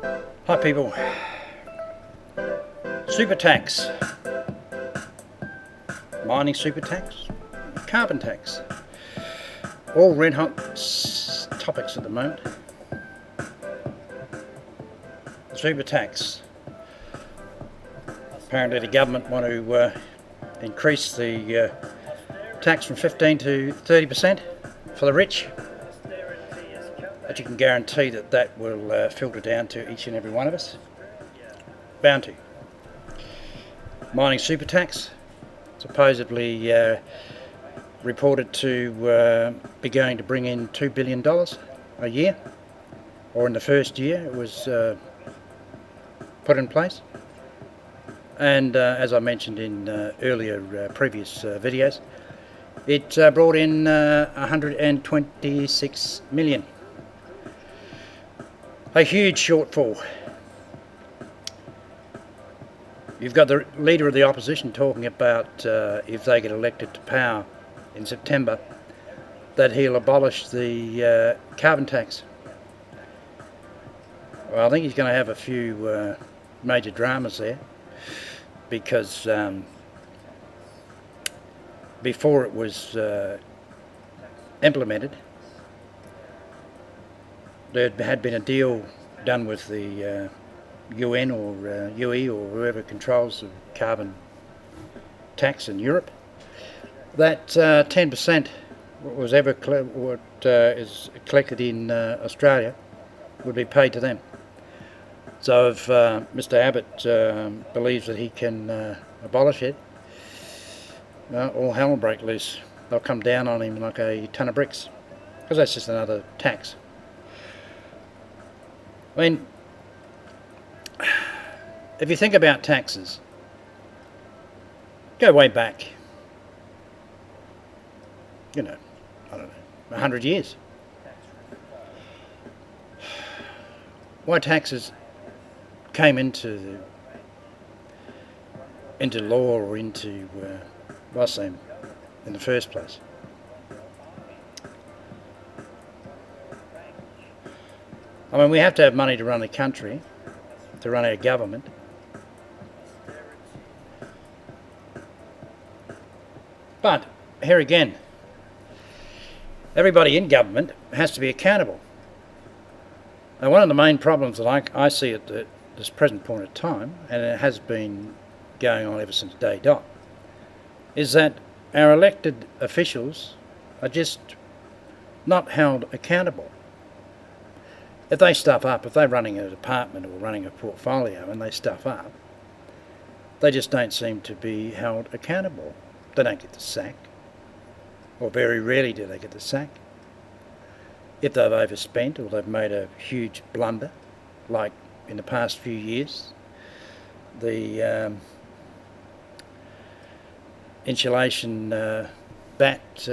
Hi people. Super tax, mining super tax, carbon tax, all red hot topics at the moment. Super tax. Apparently the government want to increase the tax from 15 to 30% for the rich. But you can guarantee that that will filter down to each and every one of us. Bound to. Mining super tax, supposedly reported to be going to bring in $2 billion a year, or in the first year it was put in place. And as I mentioned in earlier previous videos, it brought in 126 million. A huge shortfall. You've got the leader of the opposition talking about if they get elected to power in September, that he'll abolish the carbon tax. Well, I think he's going to have a few major dramas there, because before it was implemented, there had been a deal done with the UN or UE or whoever controls the carbon tax in Europe, that 10% what is collected in Australia would be paid to them. So if Mr. Abbott believes that he can abolish it, all hell will break loose. They'll come down on him like a ton of bricks, because that's just another tax. I mean, if you think about taxes, go way back, I don't know, 100 years. Why taxes came into law or into in the first place. I mean, we have to have money to run a country, to run our government. But here again, everybody in government has to be accountable. Now, one of the main problems that I see at this present point in time, and it has been going on ever since day dot, is that our elected officials are just not held accountable. If they stuff up, if they're running a department or running a portfolio and they stuff up, they just don't seem to be held accountable. They don't get the sack, or very rarely do they get the sack. If they've overspent or they've made a huge blunder, like in the past few years, the insulation bat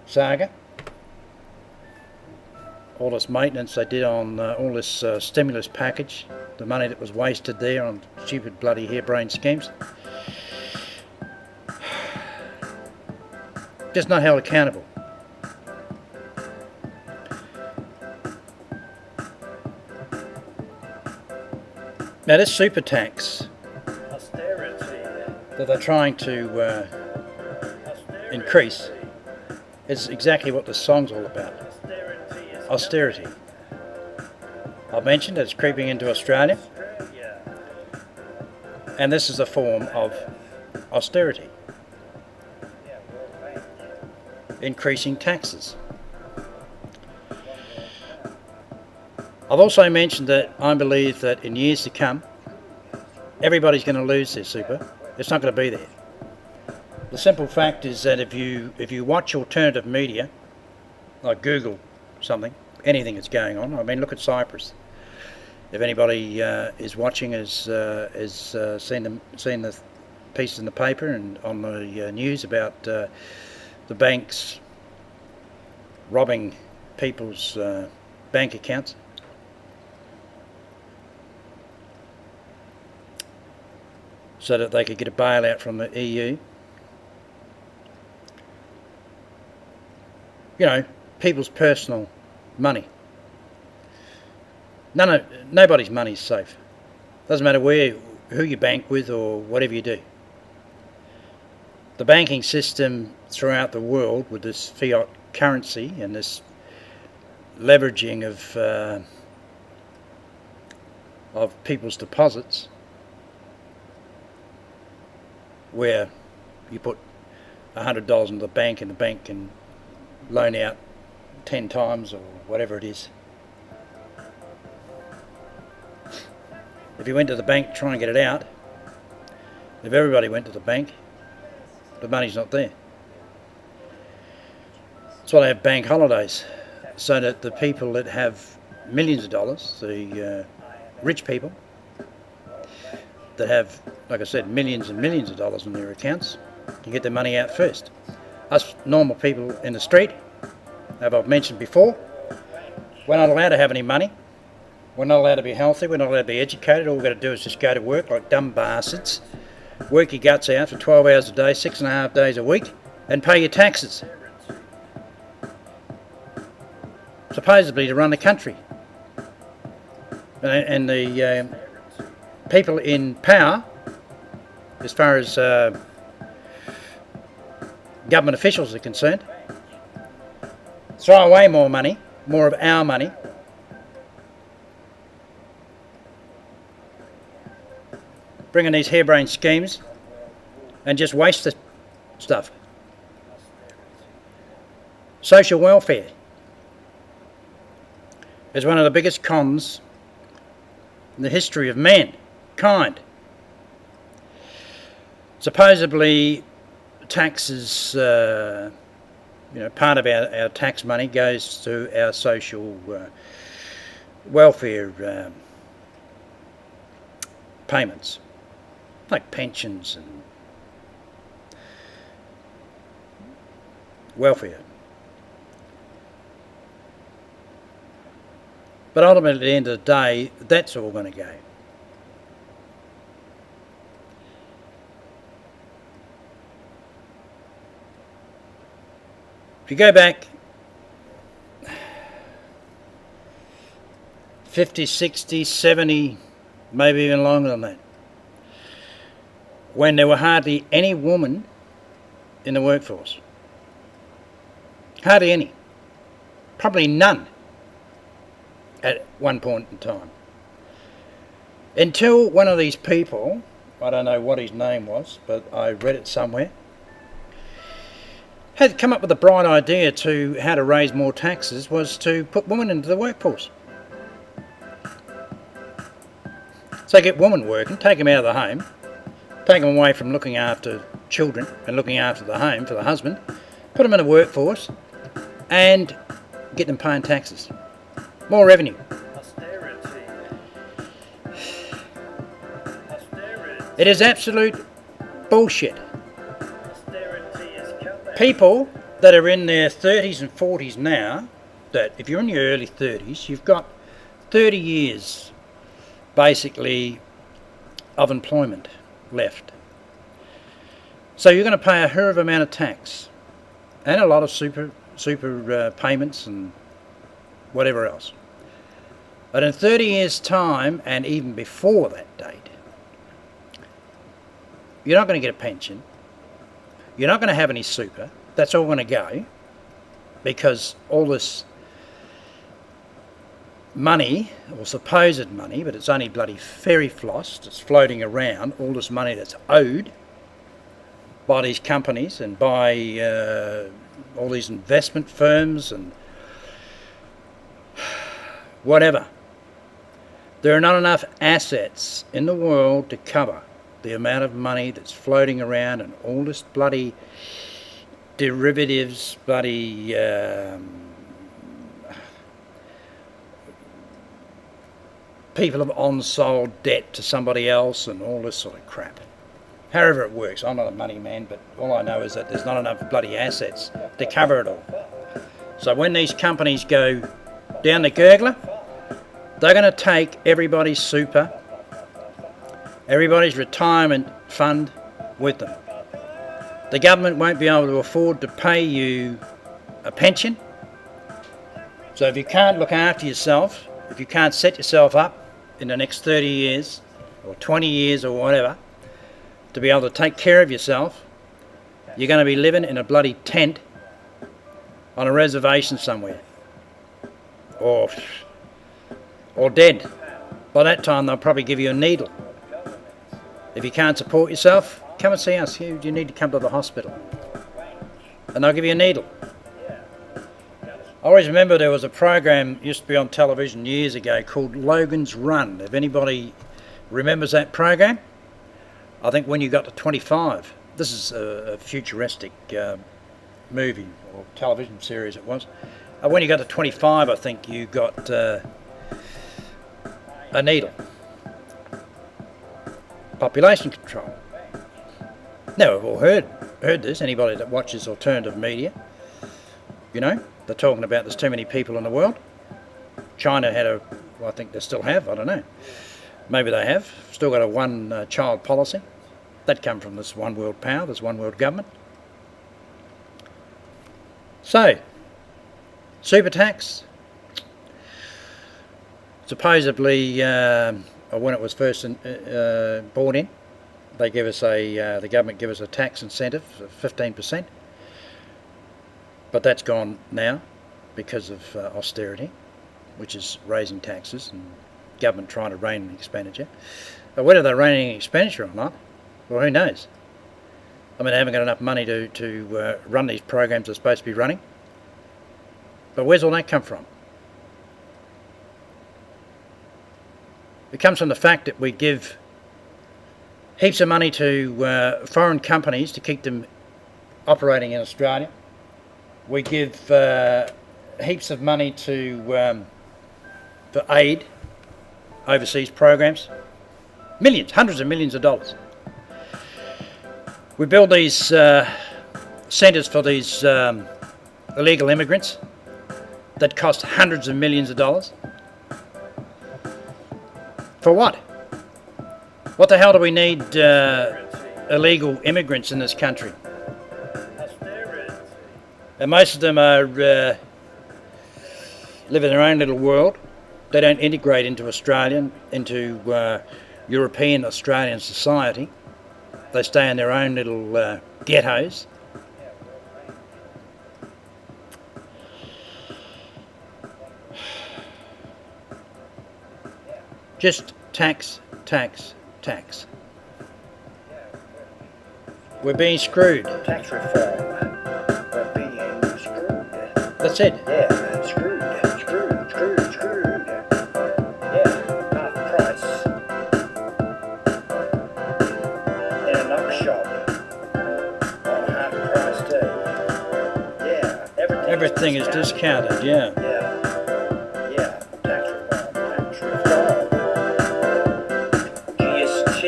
saga, all this maintenance they did on all this stimulus package, the money that was wasted there on stupid bloody harebrained schemes, just not held accountable. Now this super tax that they're trying to increase is exactly what the song's all about. Austerity. I've mentioned it's creeping into Australia, and this is a form of austerity. Increasing taxes. I've also mentioned that I believe that in years to come, everybody's going to lose their super. It's not going to be there. The simple fact is that if you watch alternative media, like Google something, anything that's going on. I mean, look at Cyprus. If anybody is watching, has seen the piece in the paper and on the news about the banks robbing people's bank accounts, so that they could get a bailout from the EU. People's personal money. Nobody's money's safe. Doesn't matter who you bank with or whatever you do. The banking system throughout the world with this fiat currency and this leveraging of people's deposits, where you put $100 into the bank and the bank can loan out 10 times or whatever it is. If you went to the bank to try and get it out, if everybody went to the bank, the money's not there. That's why they have bank holidays, so that the people that have millions of dollars, the rich people that have, like I said, millions and millions of dollars in their accounts, can get their money out first. Us normal people in the street, as I've mentioned before, we're not allowed to have any money. We're not allowed to be healthy. We're not allowed to be educated. All we've got to do is just go to work like dumb bastards, work your guts out for 12 hours a day, 6.5 days a week, and pay your taxes. Supposedly to run the country. And the people in power, as far as government officials are concerned, throw away more money, more of our money, bring in these harebrained schemes and just waste the stuff. Social welfare is one of the biggest cons in the history of mankind. Supposedly taxes, part of our tax money goes to our social welfare payments, like pensions and welfare. But ultimately, at the end of the day, that's all going to go. If you go back 50, 60, 70, maybe even longer than that, when there were hardly any women in the workforce. Hardly any. Probably none at one point in time. Until one of these people, I don't know what his name was, but I read it somewhere, had come up with a bright idea to how to raise more taxes, was to put women into the workforce. So get women working, take them out of the home, take them away from looking after children and looking after the home for the husband, put them in the workforce and get them paying taxes. More revenue. Austerity. It is absolute bullshit. Austerity is coming. People that are in their 30s and 40s now, that if you're in your early 30s, you've got 30 years basically of employment left. So you're going to pay a hell of an amount of tax and a lot of super payments and whatever else. But in 30 years' time, and even before that date, you're not going to get a pension. You're not going to have any super. That's all going to go, because all this money, or supposed money, but it's only bloody fairy floss that's floating around, all this money that's owed by these companies and by all these investment firms and whatever. There are not enough assets in the world to cover the amount of money that's floating around and all this bloody derivatives, bloody people have on-sold debt to somebody else and all this sort of crap. However it works, I'm not a money man, but all I know is that there's not enough bloody assets to cover it all. So when these companies go down the gurgler, they're going to take everybody's super, everybody's retirement fund with them. The government won't be able to afford to pay you a pension. So if you can't look after yourself if you can't set yourself up in the next 30 years or 20 years or whatever to be able to take care of yourself, you're going to be living in a bloody tent on a reservation somewhere, or dead. By that time they'll probably give you a needle. If you can't support yourself, come and see us. You need to come to the hospital and they'll give you a needle. I always remember there was a program used to be on television years ago called Logan's Run. If anybody remembers that program, I think when you got to 25, this is a futuristic movie or television series it was. When you got to 25, I think you got a needle. Population control. Now we've all heard this. Anybody that watches alternative media, you know, they're talking about there's too many people in the world. China had I think they still have, I don't know. Maybe they have. Still got a one-child policy. That come from this one world power, this one world government. So, super tax. Supposedly, when it was first brought in, they give us the government give us a tax incentive of 15%. But that's gone now because of austerity, which is raising taxes and government trying to rein in expenditure. But whether they're reining in expenditure or not, well, who knows? I mean, they haven't got enough money to run these programs they're supposed to be running. But where's all that come from? It comes from the fact that we give heaps of money to foreign companies to keep them operating in Australia. We give heaps of money for aid, overseas programs, millions, hundreds of millions of dollars. We build these centres for these illegal immigrants that cost hundreds of millions of dollars. For what? What the hell do we need illegal immigrants in this country? And most of them are live in their own little world. They don't integrate into into European Australian society. They stay in their own little ghettos. Just tax, tax, tax. We're being screwed. Tax reform. We're being screwed. That's it. Yeah, screwed. Yeah, half price. In a knock shop. On half price too. Yeah, Everything is discounted, yeah. Yeah, tax reform. GST.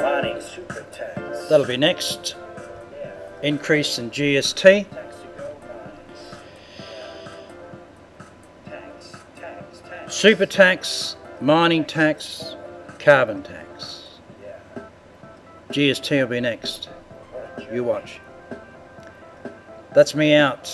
Mining super tax. That'll be next. Increase in GST. Super tax, mining tax, carbon tax. GST will be next. You watch. That's me out.